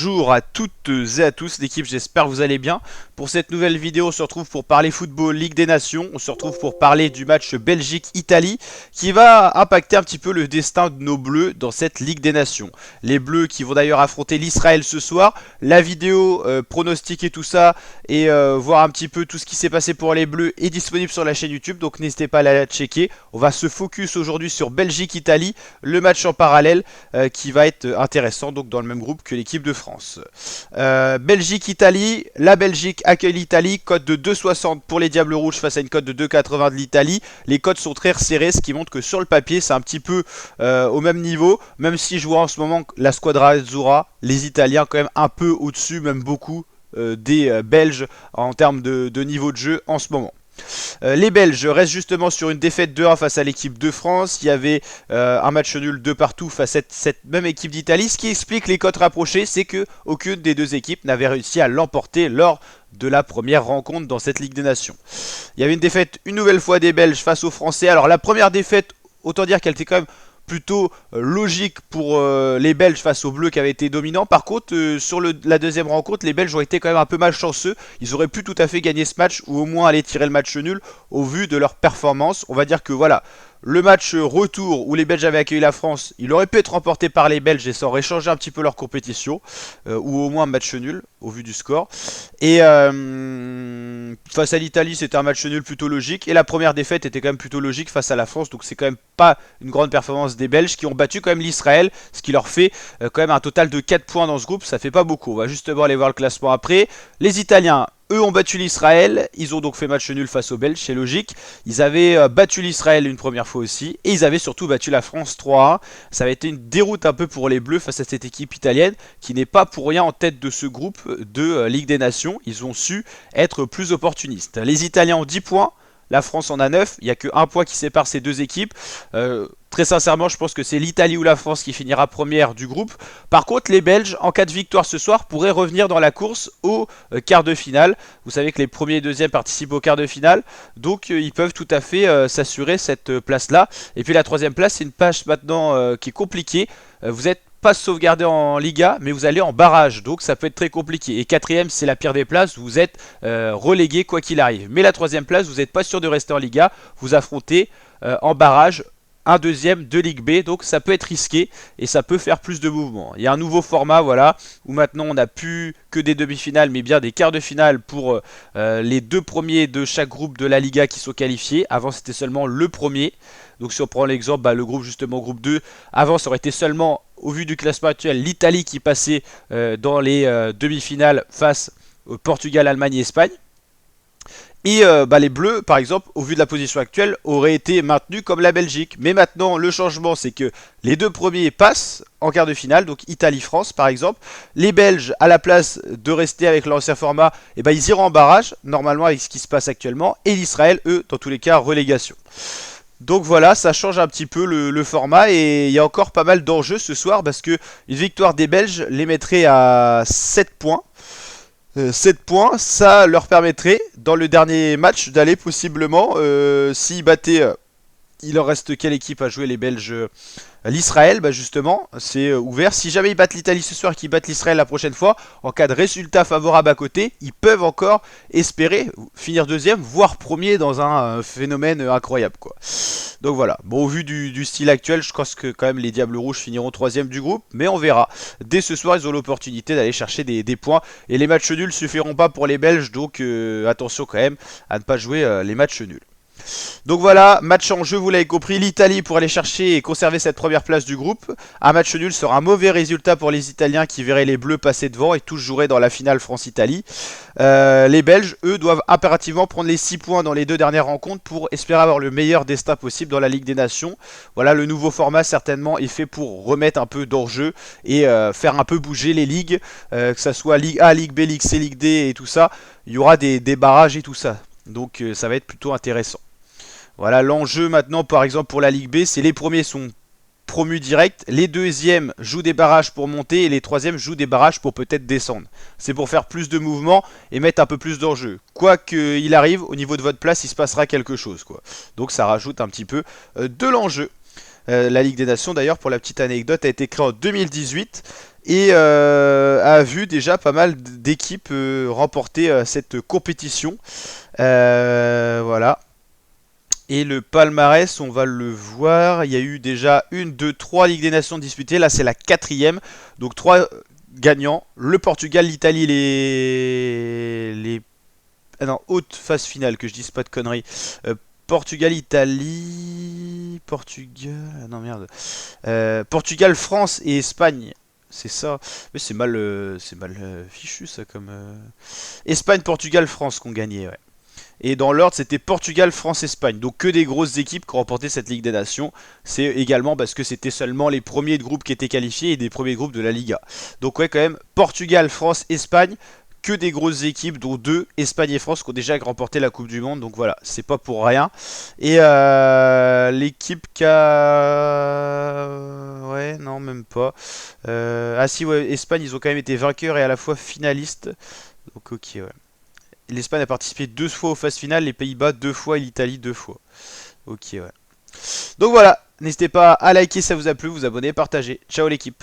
Bonjour à toutes et à tous l'équipe, j'espère que vous allez bien. Pour cette nouvelle vidéo, on se retrouve pour parler football Ligue des Nations. On se retrouve pour parler du match Belgique-Italie qui va impacter un petit peu le destin de nos Bleus dans cette Ligue des Nations. Les Bleus qui vont d'ailleurs affronter l'Israël ce soir. La vidéo pronostic et tout ça et voir un petit peu tout ce qui s'est passé pour les Bleus est disponible sur la chaîne YouTube. Donc n'hésitez pas à la checker. On va se focus aujourd'hui sur Belgique-Italie, le match en parallèle qui va être intéressant donc dans le même groupe que l'équipe de France. Belgique-Italie, la Belgique accueille l'Italie, cote de 2,60 pour les Diables Rouges face à une cote de 2,80 de l'Italie. Les cotes sont très resserrées, ce qui montre que sur le papier c'est un petit peu au même niveau, même si je vois en ce moment la Squadra Azzurra, les Italiens quand même un peu au-dessus, même beaucoup des Belges en termes de niveau de jeu en ce moment. Les Belges restent justement sur une défaite 2-1 face à l'équipe de France. Il y avait un match nul de partout face à cette même équipe d'Italie. Ce qui explique les cotes rapprochées, c'est que aucune des deux équipes n'avait réussi à l'emporter lors de la première rencontre dans cette Ligue des Nations. Il y avait une défaite une nouvelle fois des Belges face aux Français. Alors la première défaite, autant dire qu'elle était quand même plutôt logique pour les Belges face aux Bleus qui avaient été dominants. Par contre, sur la deuxième rencontre, les Belges ont été quand même un peu malchanceux. Ils auraient pu tout à fait gagner ce match ou au moins aller tirer le match nul au vu de leur performance. On va dire que voilà, le match retour où les Belges avaient accueilli la France, il aurait pu être remporté par les Belges et ça aurait changé un petit peu leur compétition, ou au moins un match nul au vu du score. Et face à l'Italie, c'était un match nul plutôt logique. Et la première défaite était quand même plutôt logique face à la France, donc c'est quand même pas une grande performance des Belges qui ont battu quand même l'Israël, ce qui leur fait quand même un total de 4 points dans ce groupe, ça fait pas beaucoup. On va justement aller voir le classement après. Les Italiens, eux ont battu l'Israël, ils ont donc fait match nul face aux Belges, c'est logique. Ils avaient battu l'Israël une première fois aussi, et ils avaient surtout battu la France 3-1. Ça avait été une déroute un peu pour les Bleus face à cette équipe italienne, qui n'est pas pour rien en tête de ce groupe de Ligue des Nations. Ils ont su être plus opportunistes. Les Italiens ont 10 points, la France en a 9, il n'y a que 1 point qui sépare ces deux équipes. Très sincèrement, je pense que c'est l'Italie ou la France qui finira première du groupe. Par contre, les Belges, en cas de victoire ce soir, pourraient revenir dans la course au quart de finale. Vous savez que les premiers et deuxièmes participent au quart de finale. Donc, ils peuvent tout à fait s'assurer cette place-là. Et puis, la troisième place, c'est une place maintenant qui est compliquée. Vous êtes pas sauvegardé en Liga, mais vous allez en barrage, donc ça peut être très compliqué. Et quatrième, c'est la pire des places, vous êtes relégué quoi qu'il arrive. Mais la troisième place, vous n'êtes pas sûr de rester en Liga, vous affrontez en barrage un deuxième de Ligue B, donc ça peut être risqué et ça peut faire plus de mouvements. Il y a un nouveau format, voilà, où maintenant on n'a plus que des demi-finales, mais bien des quarts de finale pour les deux premiers de chaque groupe de la Liga qui sont qualifiés. Avant, c'était seulement le premier. Donc si on prend l'exemple, le groupe justement, groupe 2, avant ça aurait été seulement, au vu du classement actuel, l'Italie qui passait dans les demi-finales face au Portugal, Allemagne et Espagne. Et les Bleus, par exemple, au vu de la position actuelle, auraient été maintenus comme la Belgique. Mais maintenant, le changement, c'est que les deux premiers passent en quart de finale, donc Italie-France par exemple. Les Belges, à la place de rester avec l'ancien format, ils iront en barrage, normalement avec ce qui se passe actuellement. Et l'Israël, eux, dans tous les cas, relégation. Donc voilà, ça change un petit peu le format et il y a encore pas mal d'enjeux ce soir parce que une victoire des Belges les mettrait à 7 points. 7 points, ça leur permettrait dans le dernier match d'aller possiblement, s'ils battaient, il leur reste quelle équipe à jouer les Belges? L'Israël, justement, c'est ouvert. Si jamais ils battent l'Italie ce soir et qu'ils battent l'Israël la prochaine fois, en cas de résultat favorable à côté, ils peuvent encore espérer finir deuxième, voire premier dans un phénomène incroyable, quoi. Donc voilà. Bon, au vu du style actuel, je pense que quand même les Diables Rouges finiront troisième du groupe, mais on verra. Dès ce soir, ils ont l'opportunité d'aller chercher des points, et les matchs nuls suffiront pas pour les Belges, donc attention quand même à ne pas jouer les matchs nuls. Donc voilà, match en jeu, vous l'avez compris, l'Italie pour aller chercher et conserver cette première place du groupe. Un match nul sera un mauvais résultat pour les Italiens qui verraient les Bleus passer devant et tous joueraient dans la finale France-Italie. Les Belges, eux, doivent impérativement prendre les 6 points dans les deux dernières rencontres pour espérer avoir le meilleur destin possible dans la Ligue des Nations. Voilà, le nouveau format certainement est fait pour remettre un peu d'enjeu et faire un peu bouger les ligues, que ça soit Ligue A, Ligue B, Ligue C, Ligue D et tout ça. Il y aura des barrages et tout ça. Donc ça va être plutôt intéressant. Voilà, l'enjeu maintenant, par exemple, pour la Ligue B, c'est les premiers sont promus direct, les deuxièmes jouent des barrages pour monter et les troisièmes jouent des barrages pour peut-être descendre. C'est pour faire plus de mouvements et mettre un peu plus d'enjeu. Quoi qu'il arrive, au niveau de votre place, il se passera quelque chose, quoi. Donc ça rajoute un petit peu de l'enjeu. La Ligue des Nations, d'ailleurs, pour la petite anecdote, a été créée en 2018 et a vu déjà pas mal d'équipes remporter cette compétition. Voilà. Et le palmarès, on va le voir. Il y a eu déjà une, deux, trois Ligues des Nations disputées. Là, c'est la quatrième. Donc, trois gagnants. Le Portugal, l'Italie, les... Ah non, haute phase finale, que je dise pas de conneries. Portugal, Italie... Portugal... Ah non, merde. Portugal, France et Espagne. C'est ça. Mais c'est mal fichu, ça, comme... Espagne, Portugal, France qui ont gagné, ouais. Et dans l'ordre, c'était Portugal, France, Espagne. Donc que des grosses équipes qui ont remporté cette Ligue des Nations. C'est également parce que c'était seulement les premiers de groupes qui étaient qualifiés et des premiers groupes de la Liga. Donc ouais, quand même, Portugal, France, Espagne. Que des grosses équipes, dont deux, Espagne et France, qui ont déjà remporté la Coupe du Monde. Donc voilà, c'est pas pour rien. Et l'équipe qui a... Ouais, non, même pas. Ah si, ouais, Espagne, ils ont quand même été vainqueurs et à la fois finalistes. Donc ok, ouais. L'Espagne a participé deux fois aux phases finales, les Pays-Bas deux fois et l'Italie deux fois. Ok, ouais. Donc voilà, n'hésitez pas à liker si ça vous a plu, vous abonner, partager. Ciao l'équipe.